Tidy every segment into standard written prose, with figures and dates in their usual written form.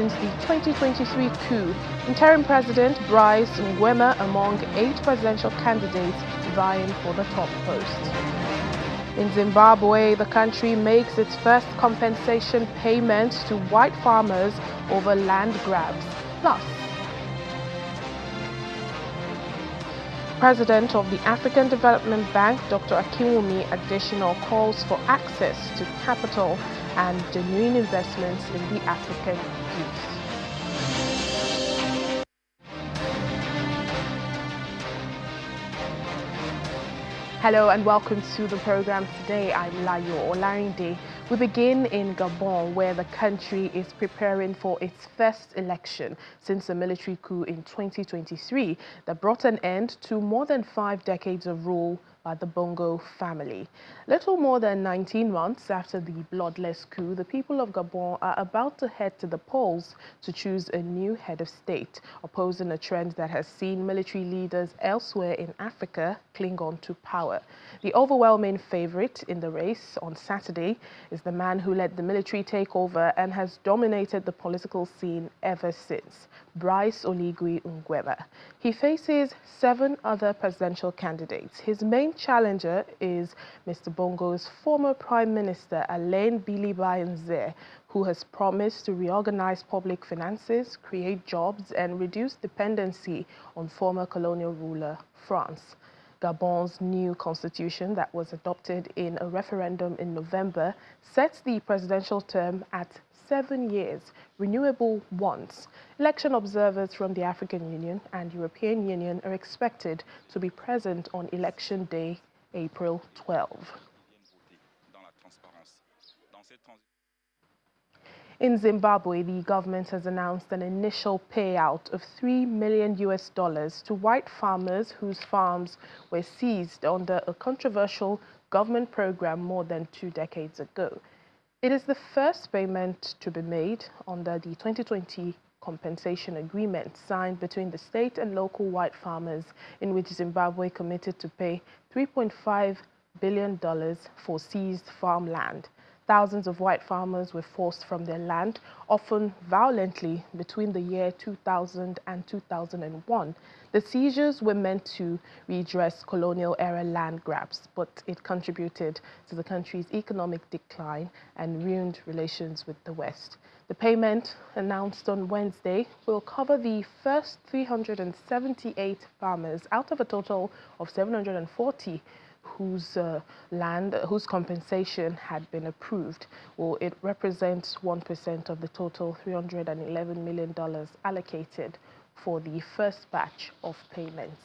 since the 2023 coup. Interim President Brice Ngwema among 8 presidential candidates vying for the top post. In Zimbabwe, the country makes its first compensation payment to white farmers over land grabs. Plus, President of the African Development Bank, Dr. Akinwumi Additional, calls for access to capital and genuine investments in the African youth. Hello and welcome to the program today. I'm Layo Olarinde. We begin in Gabon, where the country is preparing for its first election since a military coup in 2023 that brought an end to more than 5 decades of rule by the Bongo family. Little more than 19 months after the bloodless coup, the people of Gabon are about to head to the polls to choose a new head of state, opposing a trend that has seen military leaders elsewhere in Africa cling on to power. The overwhelming favorite in the race on Saturday is the man who led the military takeover and has dominated the political scene ever since, Brice Oligui Nguema. He faces 7 other presidential candidates. His main challenger is Mr. Bongo's former Prime Minister Alain Biliba Nze, who has promised to reorganize public finances, create jobs, and reduce dependency on former colonial ruler France. Gabon's new constitution that was adopted in a referendum in November sets the presidential term at 7 years, renewable once. Election observers from the African Union and European Union are expected to be present on election day, April 12. In Zimbabwe, the government has announced an initial payout of $3 million to white farmers whose farms were seized under a controversial government program more than 2 decades ago. It is the first payment to be made under the 2020 compensation agreement signed between the state and local white farmers, in which Zimbabwe committed to pay $3.5 billion for seized farmland. Thousands of white farmers were forced from their land, often violently, between the year 2000 and 2001. The seizures were meant to redress colonial-era land grabs, but it contributed to the country's economic decline and ruined relations with the West. The payment, announced on Wednesday, will cover the first 378 farmers out of a total of 740 whose compensation had been approved. Well, it represents 1% of the total $311 million allocated for the first batch of payments.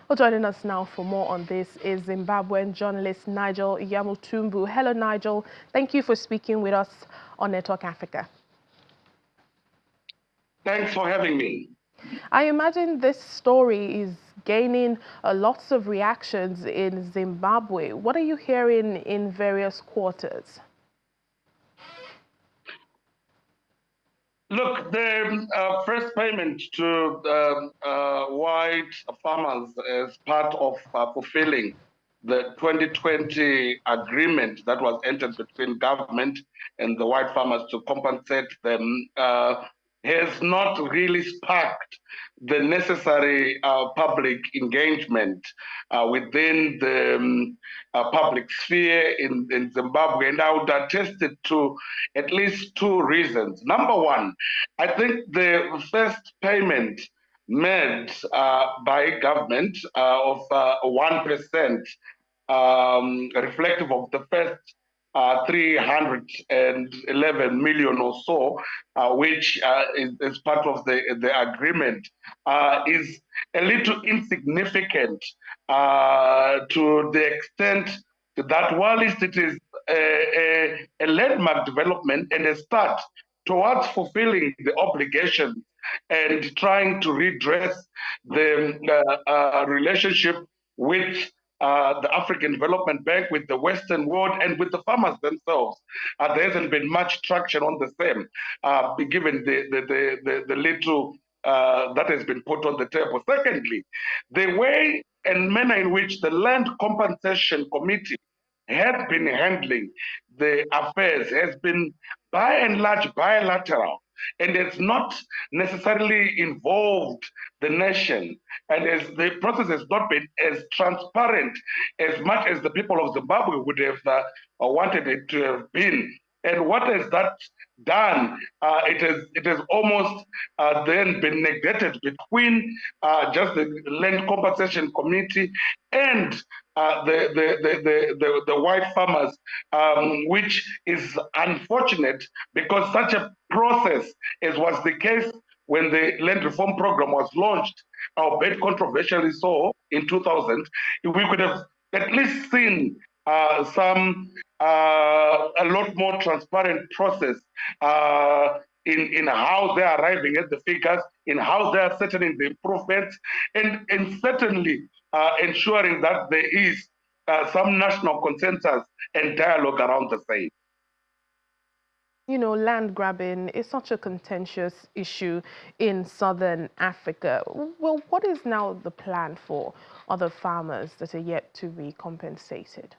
Well, joining us now for more on this is Zimbabwean journalist Nigel Yamutumbu. Hello, Nigel. Thank you for speaking with us on Network Africa. Thanks for having me. I imagine this story is gaining lots of reactions in Zimbabwe. What are you hearing in various quarters? Look, the first payment to white farmers as part of fulfilling the 2020 agreement that was entered between government and the white farmers to compensate them has not really sparked the necessary public engagement within the public sphere in Zimbabwe. And I would attest it to at least 2 reasons. Number one, I think the first payment made by government of 1%, reflective of the first 311 million or so, which is part of the agreement, is a little insignificant to the extent that while it is a landmark development and a start towards fulfilling the obligations and trying to redress the relationship with the African Development Bank, with the Western world, and with the farmers themselves. There hasn't been much traction on the same, given the little that has been put on the table. Secondly, the way and manner in which the Land Compensation Committee had been handling the affairs has been by and large bilateral, and it's not necessarily involved the nation, and as the process has not been as transparent as much as the people of Zimbabwe would have wanted it to have been. And what has that done? It has almost then been negated between just the Land Compensation Committee and the white farmers, which is unfortunate because such a process, as was the case when the land reform program was launched, albeit controversially so in 2000, we could have at least seen a lot more transparent process in how they're arriving at the figures, in how they're settling the improvements, and certainly ensuring that there is some national consensus and dialogue around the same. You know, land grabbing is such a contentious issue in southern Africa. Well, what is now the plan for other farmers that are yet to be compensated?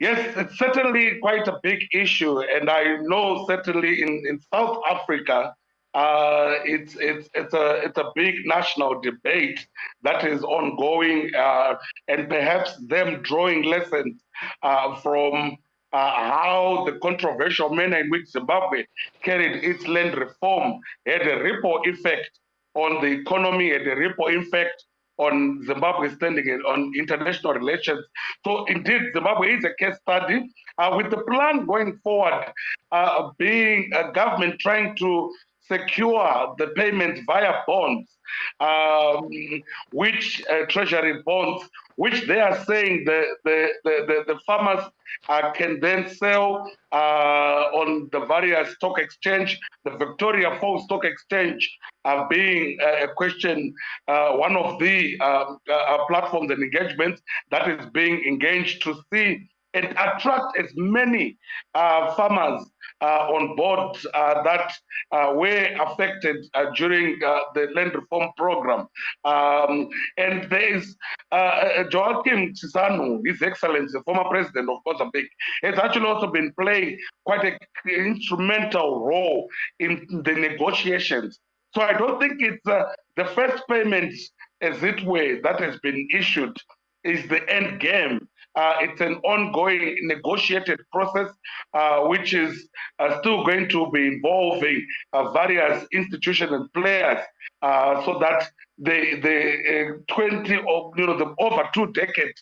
Yes, it's certainly quite a big issue, and I know certainly in South Africa, it's a big national debate that is ongoing, and perhaps them drawing lessons from how the controversial manner in which Zimbabwe carried its land reform had a ripple effect on the economy, had a ripple effect on Zimbabwe's standing on international relations. So indeed, Zimbabwe is a case study with the plan going forward being a government trying to secure the payment via bonds, which treasury bonds, which they are saying the farmers can then sell on the various stock exchange, the Victoria Falls Stock Exchange being a question, one of the platforms and engagements that is being engaged to see and attract as many farmers on board that were affected during the land reform program. And there is Joachim Chisanu, His Excellency, the former president of Mozambique, has actually also been playing quite an instrumental role in the negotiations. So I don't think it's the first payment, as it were, that has been issued is the end game. It's an ongoing negotiated process, which is still going to be involving various institutions and players, so that the 20 or the over 2 decade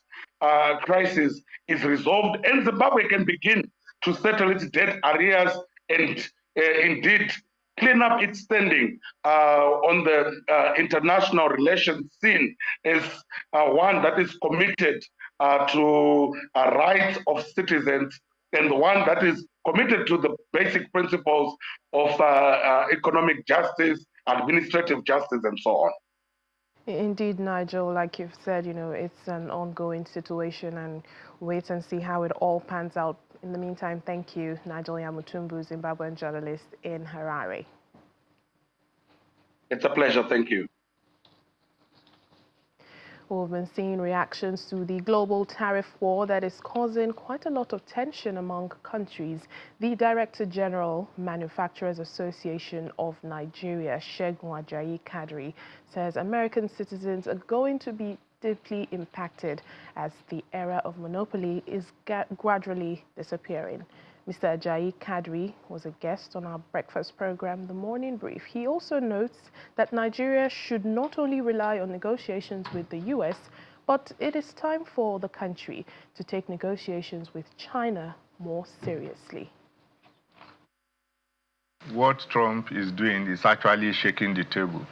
crisis is resolved, and Zimbabwe can begin to settle its debt arrears and indeed clean up its standing on the international relations scene as one that is committed to rights of citizens, and one that is committed to the basic principles of economic justice, administrative justice, and so on. Indeed, Nigel, like you've said, you know, it's an ongoing situation, and wait and see how it all pans out. In the meantime, thank you, Nigel Yamutumbu, Zimbabwean journalist in Harare. It's a pleasure. Thank you. We've been seeing reactions to the global tariff war that is causing quite a lot of tension among countries. The Director General, Manufacturers Association of Nigeria, Segun Ajayi Kadri, says American citizens are going to be deeply impacted as the era of monopoly is gradually disappearing. Mr. Ajayi Kadri was a guest on our breakfast program, The Morning Brief. He also notes that Nigeria should not only rely on negotiations with the US, but it is time for the country to take negotiations with China more seriously. What Trump is doing is actually shaking the table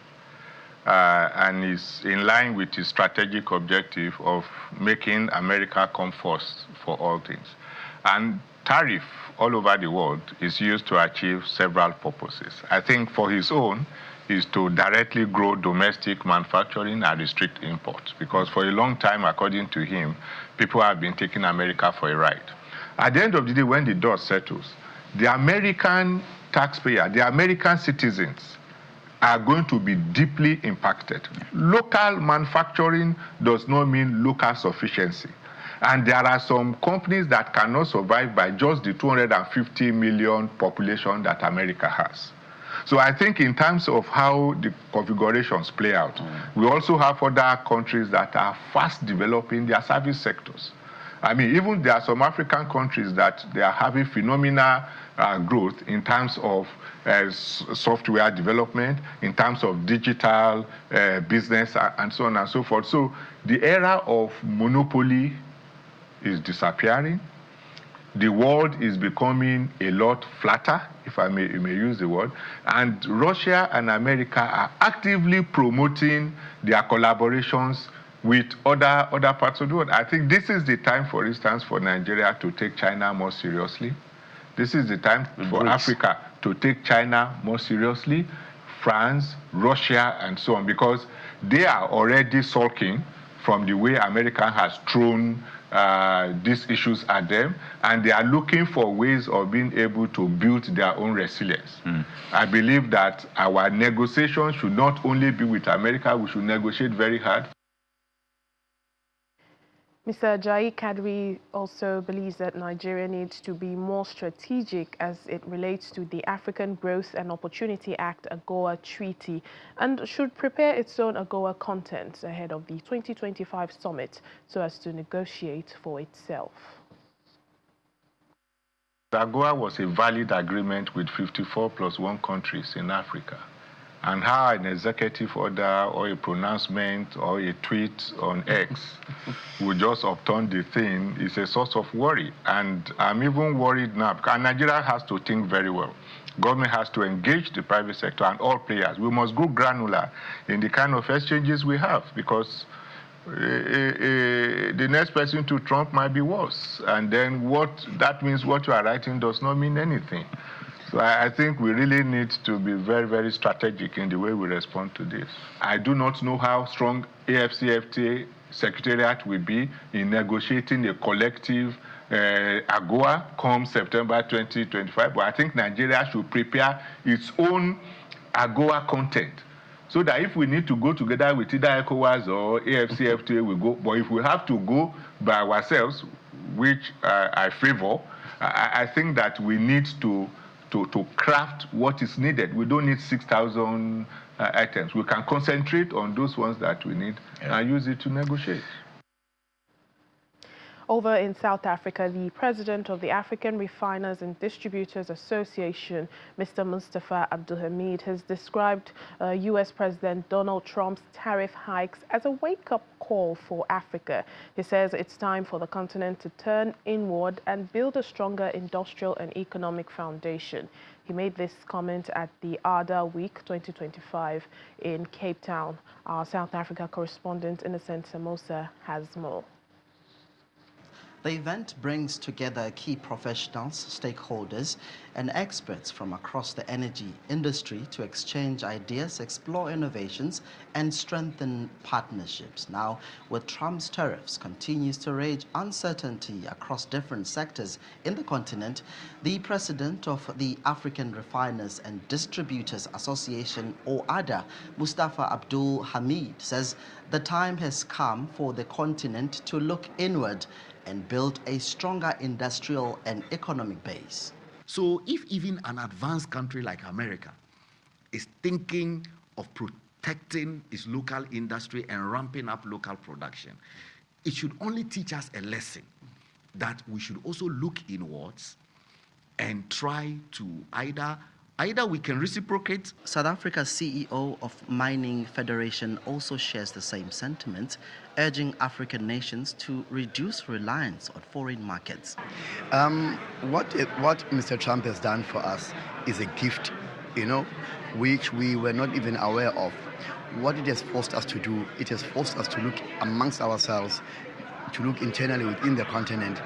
and is in line with his strategic objective of making America come first for all things. And tariff all over the world is used to achieve several purposes. I think for his own is to directly grow domestic manufacturing and restrict imports, because for a long time, according to him, people have been taking America for a ride. At the end of the day, when the dust settles, the American taxpayer, the American citizens, are going to be deeply impacted. Local manufacturing does not mean local sufficiency. And there are some companies that cannot survive by just the 250 million population that America has. So I think in terms of how the configurations play out, we also have other countries that are fast developing their service sectors. I mean, even there are some African countries that they are having phenomenal growth in terms of software development, in terms of digital business, and so on and so forth. So the era of monopoly is disappearing. The world is becoming a lot flatter, if I may use the word, and Russia and America are actively promoting their collaborations with other parts of the world. I think this is the time, for instance, for Nigeria to take China more seriously. This is the time for Africa to take China more seriously, France, Russia, and so on, because they are already sulking from the way America has thrown these issues at them, and they are looking for ways of being able to build their own resilience. I believe that our negotiations should not only be with America, we should negotiate very hard. Mr. Ajayi Kadri also believes that Nigeria needs to be more strategic as it relates to the African Growth and Opportunity Act AGOA Treaty and should prepare its own AGOA content ahead of the 2025 summit so as to negotiate for itself. AGOA was a valid agreement with 54 plus 1 countries in Africa. And how an executive order or a pronouncement or a tweet on X would just upturn the thing is a source of worry. And I'm even worried now because Nigeria has to think very well. Government has to engage the private sector and all players. We must go granular in the kind of exchanges we have because the next person to Trump might be worse. And then that means what you are writing does not mean anything. So I think we really need to be very, very strategic in the way we respond to this. I do not know how strong AFCFTA Secretariat will be in negotiating a collective AGOA come September 2025, but I think Nigeria should prepare its own AGOA content so that if we need to go together with either ECOWAS or AFCFTA, we go. But if we have to go by ourselves, which I favor, I think that we need to craft what is needed. We don't need 6,000 items. We can concentrate on those ones that we need and use it to negotiate. Over in South Africa, the president of the African Refiners and Distributors Association, Mr. Mustafa Abdulhamid, has described U.S. President Donald Trump's tariff hikes as a wake-up call for Africa. He says it's time for the continent to turn inward and build a stronger industrial and economic foundation. He made this comment at the ARDA Week 2025 in Cape Town. Our South Africa correspondent, Innocent Samosa, has more. The event brings together key professionals, stakeholders, and experts from across the energy industry to exchange ideas, explore innovations, and strengthen partnerships. Now, with Trump's tariffs continues to rage uncertainty across different sectors in the continent, the president of the African Refiners and Distributors Association, or ARDA, Mustafa Abdul Hamid, says the time has come for the continent to look inward and build a stronger industrial and economic base. So if even an advanced country like America is thinking of protecting its local industry and ramping up local production, it should only teach us a lesson that we should also look inwards and try to either we can reciprocate. South Africa's CEO of Mining Federation also shares the same sentiment, urging African nations to reduce reliance on foreign markets. What Mr. Trump has done for us is a gift, which we were not even aware of. What it has forced us to do, it has forced us to look amongst ourselves, to look internally within the continent.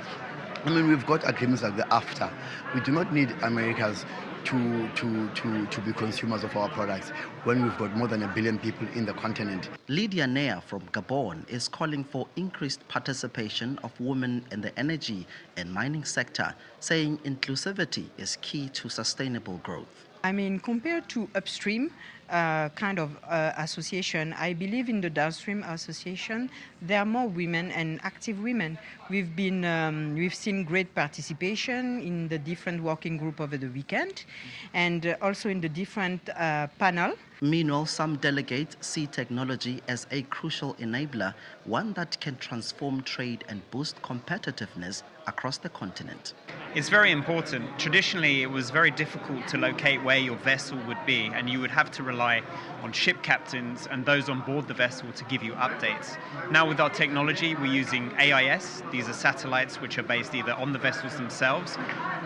I mean, we've got agreements like the AFTA. We do not need Americans to be consumers of our products when we've got more than 1 billion people in the continent. Lydia Nea from Gabon is calling for increased participation of women in the energy and mining sector, saying inclusivity is key to sustainable growth. I mean, compared to upstream, kind of association, I believe in the downstream association, there are more women and active women. We've seen great participation in the different working group over the weekend, and also in the different panel. Meanwhile, some delegates see technology as a crucial enabler, one that can transform trade and boost competitiveness across the continent. It's very important. Traditionally, it was very difficult to locate where your vessel would be, and you would have to rely on ship captains and those on board the vessel to give you updates. Now with our technology, we're using AIS. These are satellites which are based either on the vessels themselves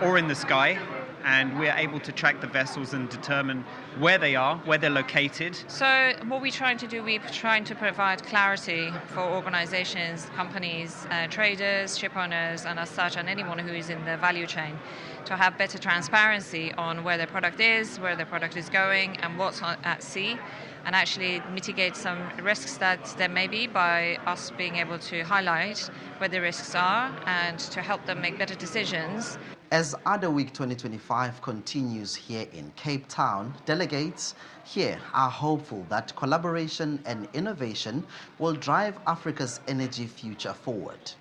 or in the sky, and we're able to track the vessels and determine where they are, where they're located. So what we're trying to do, we're trying to provide clarity for organizations, companies, traders, ship owners, and as such, and anyone who is in the value chain, to have better transparency on where their product is, where their product is going, and what's at sea, and actually mitigate some risks that there may be by us being able to highlight where the risks are and to help them make better decisions. As ARDA Week 2025 continues here in Cape Town, delegates here are hopeful that collaboration and innovation will drive Africa's energy future forward.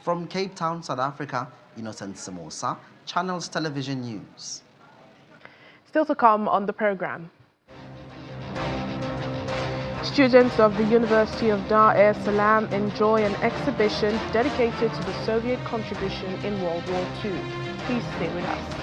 From Cape Town, South Africa, Innocent Samosa, Channels Television News. Still to come on the program. Students of the University of Dar es Salaam enjoy an exhibition dedicated to the Soviet contribution in World War II. Please stay with us.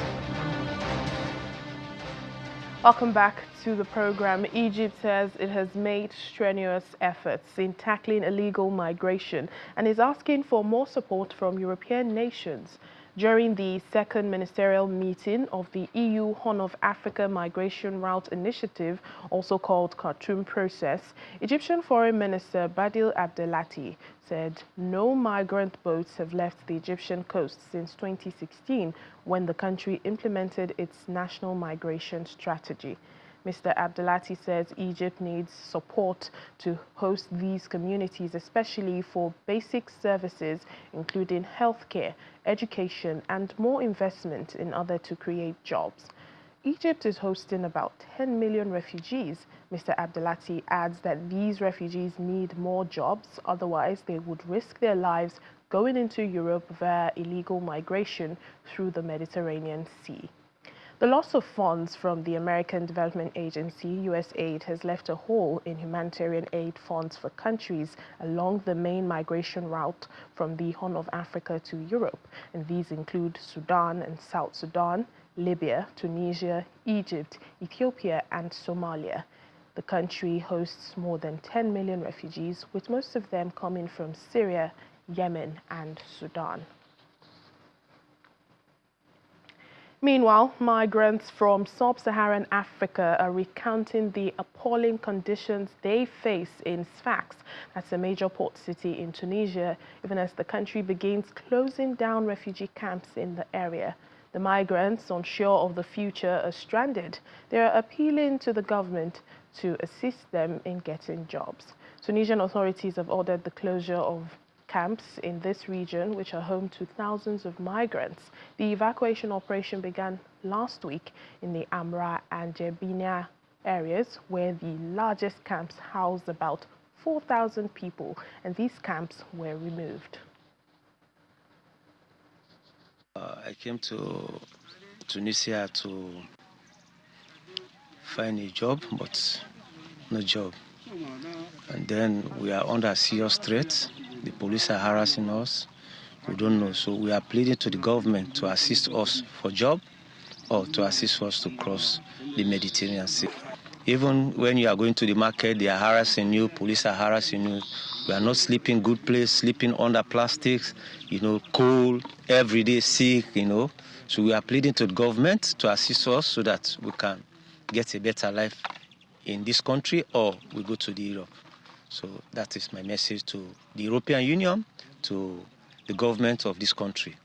Welcome back to the program. Egypt says it has made strenuous efforts in tackling illegal migration and is asking for more support from European nations. During the second ministerial meeting of the EU Horn of Africa Migration Route Initiative, also called Khartoum Process, Egyptian Foreign Minister Badil Abdelati said no migrant boats have left the Egyptian coast since 2016, when the country implemented its national migration strategy. Mr. Abdelati says Egypt needs support to host these communities, especially for basic services, including healthcare, education, and more investment in order to create jobs. Egypt is hosting about 10 million refugees. Mr. Abdelati adds that these refugees need more jobs, otherwise they would risk their lives going into Europe via illegal migration through the Mediterranean Sea. The loss of funds from the American Development Agency, USAID, has left a hole in humanitarian aid funds for countries along the main migration route from the Horn of Africa to Europe. And these include Sudan and South Sudan, Libya, Tunisia, Egypt, Ethiopia, and Somalia. The country hosts more than 10 million refugees, with most of them coming from Syria, Yemen, and Sudan. Meanwhile, migrants from sub-Saharan Africa are recounting the appalling conditions they face in Sfax, that's a major port city in Tunisia, even as the country begins closing down refugee camps in the area. The migrants, unsure of the future, are stranded. They are appealing to the government to assist them in getting jobs. Tunisian authorities have ordered the closure of camps in this region, which are home to thousands of migrants. The evacuation operation began last week in the Amra and Jebinia areas, where the largest camps house about 4,000 people, and these camps were removed. I came to Tunisia to find a job, but no job. And then we are under serious threat. The police are harassing us. We don't know. So we are pleading to the government to assist us for job or to assist us to cross the Mediterranean Sea. Even when you are going to the market, they are harassing you, police are harassing you. We are not sleeping good place, sleeping under plastics, cold, every day sick, So we are pleading to the government to assist us so that we can get a better life in this country or we go to the Europe. So that is my message to the European Union, to the government of this country.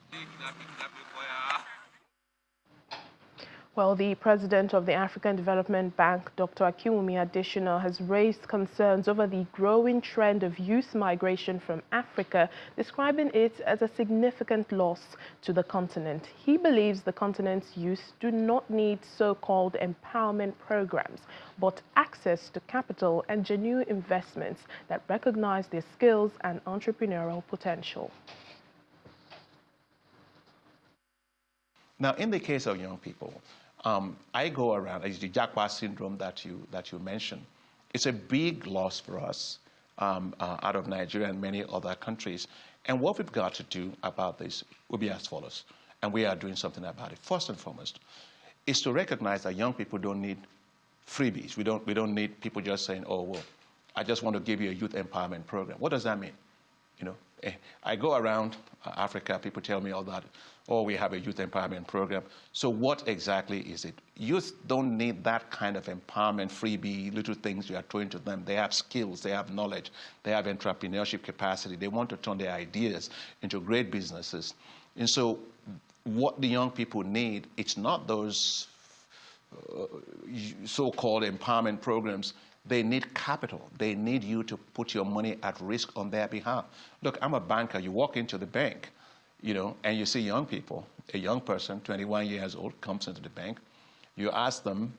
Well, the president of the African Development Bank, Dr. Akinwumi Adesina, has raised concerns over the growing trend of youth migration from Africa, describing it as a significant loss to the continent. He believes the continent's youth do not need so-called empowerment programs, but access to capital and genuine investments that recognize their skills and entrepreneurial potential. Now, in the case of young people, I go around, it's the Jacques syndrome that you mentioned. It's a big loss for us out of Nigeria and many other countries. And what we've got to do about this will be as follows, and we are doing something about it. First and foremost, is to recognize that young people don't need freebies. We don't need people just saying, oh, well, I just want to give you a youth empowerment program. What does that mean? You know, I go around Africa, people tell me all that, oh, we have a youth empowerment program. So what exactly is it? Youth don't need that kind of empowerment, freebie, little things you are throwing to them. They have skills, they have knowledge, they have entrepreneurship capacity. They want to turn their ideas into great businesses. And so what the young people need, it's not those so-called empowerment programs. They need capital. They need you to put your money at risk on their behalf. Look, I'm a banker. You walk into the bank, you know, and you see young people. A young person, 21 years old, comes into the bank. You ask them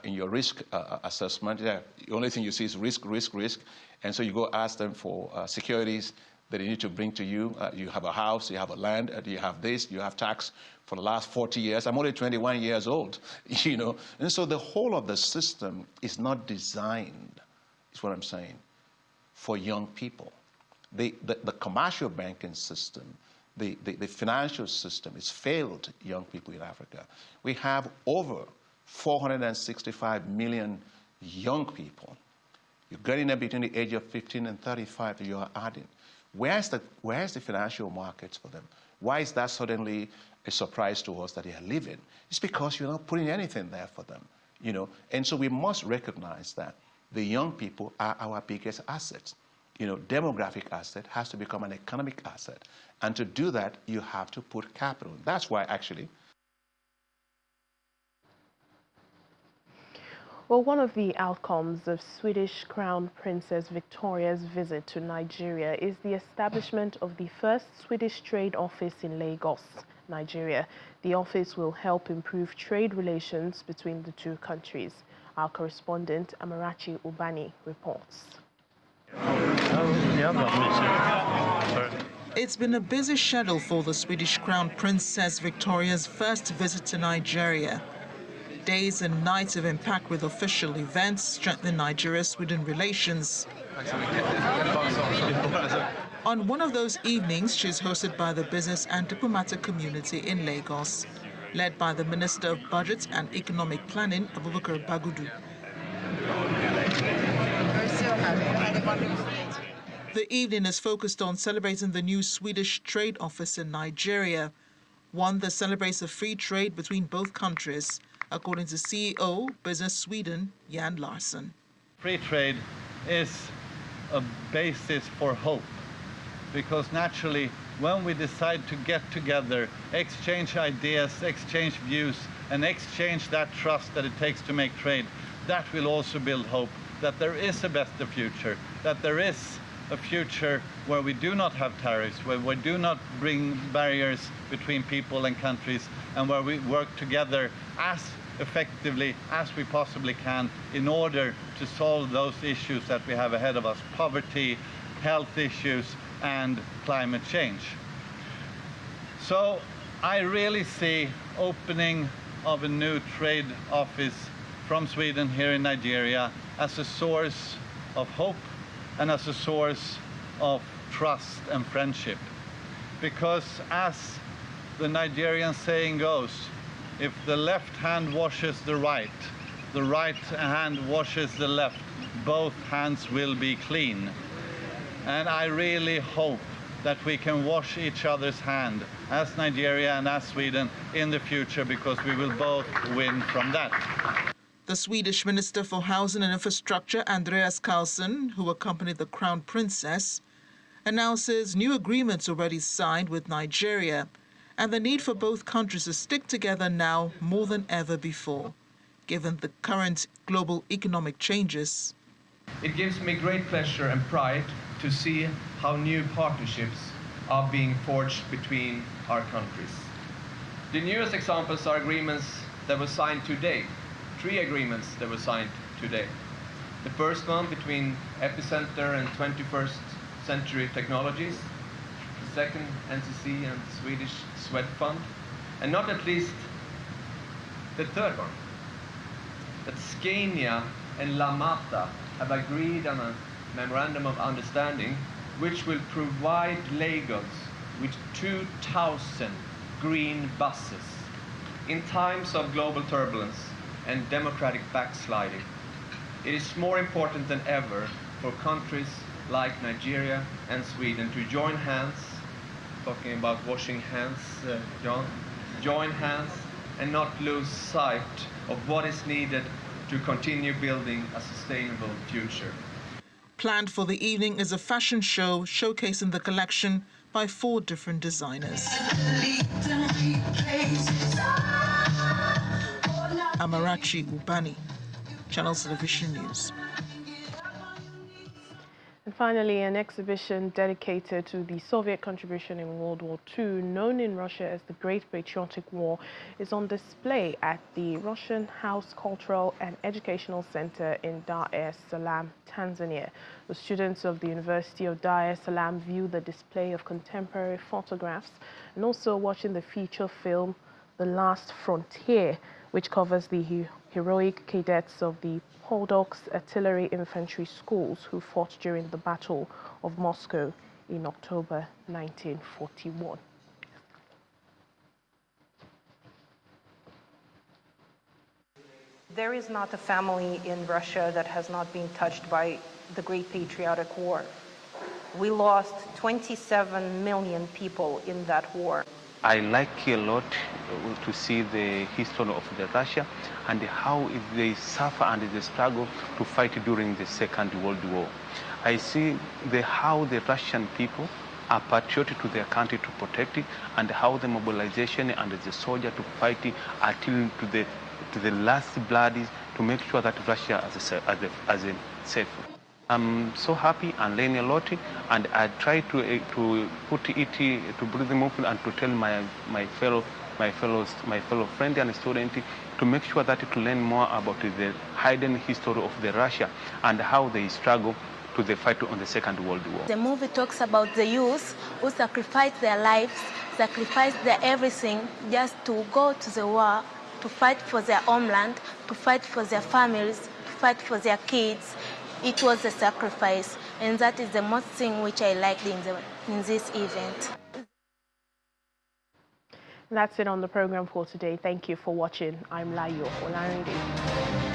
in your risk assessment, the only thing you see is risk, risk, risk. And so you go ask them for securities that they need to bring to you. You have a house, you have a land, you have this, you have tax for the last 40 years. I'm only 21 years old, you know. And so the whole of the system is not designed, is what I'm saying, for young people. The commercial banking system, the financial system has failed young people in Africa. We have over 465 million young people. You're getting them between the age of 15 and 35 that you are adding. Where's the financial markets for them? Why is that suddenly a surprise to us that they are leaving? It's because you're not putting anything there for them, you know. And so we must recognize that the young people are our biggest assets. You know, demographic asset has to become an economic asset. And to do that, you have to put capital. That's why, actually. Well, one of the outcomes of Swedish Crown Princess Victoria's visit to Nigeria is the establishment of the first Swedish trade office in Lagos, Nigeria. The office will help improve trade relations between the two countries. Our correspondent, Amarachi Ubani, reports. It's been a busy schedule for the Swedish Crown Princess Victoria's first visit to Nigeria. Days and nights have been packed with official events strengthening Nigeria-Sweden relations. On one of those evenings, she's hosted by the business and diplomatic community in Lagos, led by the Minister of Budget and Economic Planning, Abubakar Bagudu. The evening is focused on celebrating the new Swedish trade office in Nigeria, one that celebrates a free trade between both countries, according to CEO, Business Sweden, Jan Larsson. Free trade is a basis for hope, because naturally, when we decide to get together, exchange ideas, exchange views, and exchange that trust that it takes to make trade, that will also build hope that there is a better future, that there is a future where we do not have tariffs, where we do not bring barriers between people and countries, and where we work together as effectively as we possibly can in order to solve those issues that we have ahead of us: poverty, health issues, and climate change. So I really see opening of a new trade office from Sweden here in Nigeria as a source of hope and as a source of trust and friendship. Because as the Nigerian saying goes, if the left hand washes the right hand washes the left, both hands will be clean. And I really hope that we can wash each other's hand as Nigeria and as Sweden in the future, because we will both win from that. The Swedish Minister for Housing and Infrastructure, Andreas Carlson, who accompanied the Crown Princess, announces new agreements already signed with Nigeria and the need for both countries to stick together now more than ever before, given the current global economic changes. It gives me great pleasure and pride to see how new partnerships are being forged between our countries. The newest examples are agreements that were signed today, 3 agreements that were signed today. The first one between Epicenter and 21st Century Technologies, the second NCC and the Swedish Sweat Fund, and not at least the third one, that Scania and La Mata have agreed on a memorandum of understanding which will provide Lagos with 2,000 green buses in times of global turbulence and democratic backsliding. It is more important than ever for countries like Nigeria and Sweden to join hands, talking about washing hands, John, join hands and not lose sight of what is needed to continue building a sustainable future. Planned for the evening is a fashion show showcasing the collection by 4 different designers. Amarachi Ubani, Channels Television News. And finally, an exhibition dedicated to the Soviet contribution in World War II, known in Russia as the Great Patriotic War, is on display at the Russian House Cultural and Educational Center in Dar es Salaam, Tanzania. The students of the University of Dar es Salaam view the display of contemporary photographs and also watching the feature film The Last Frontier, which covers the heroic cadets of the Poldoks Artillery Infantry Schools who fought during the Battle of Moscow in October 1941. There is not a family in Russia that has not been touched by the Great Patriotic War. We lost 27 million people in that war. I like a lot to see the history of the Russia and how they suffer and they struggle to fight during the Second World War. I see how the Russian people are patriotic to their country to protect it, and how the mobilization and the soldier to fight until to the last blood to make sure that Russia as a safe. I'm so happy and learning a lot, and I try to put it to bring the movement and to tell my fellow friend and student to make sure that to learn more about the hidden history of the Russia and how they struggle to the fight on the Second World War. The movie talks about the youth who sacrificed their lives, sacrificed their everything just to go to the war, to fight for their homeland, to fight for their families, to fight for their kids. It was a sacrifice, and that is the most thing which I liked in this event. That's it on the program for today. Thank you for watching. I'm Layo Olarinde.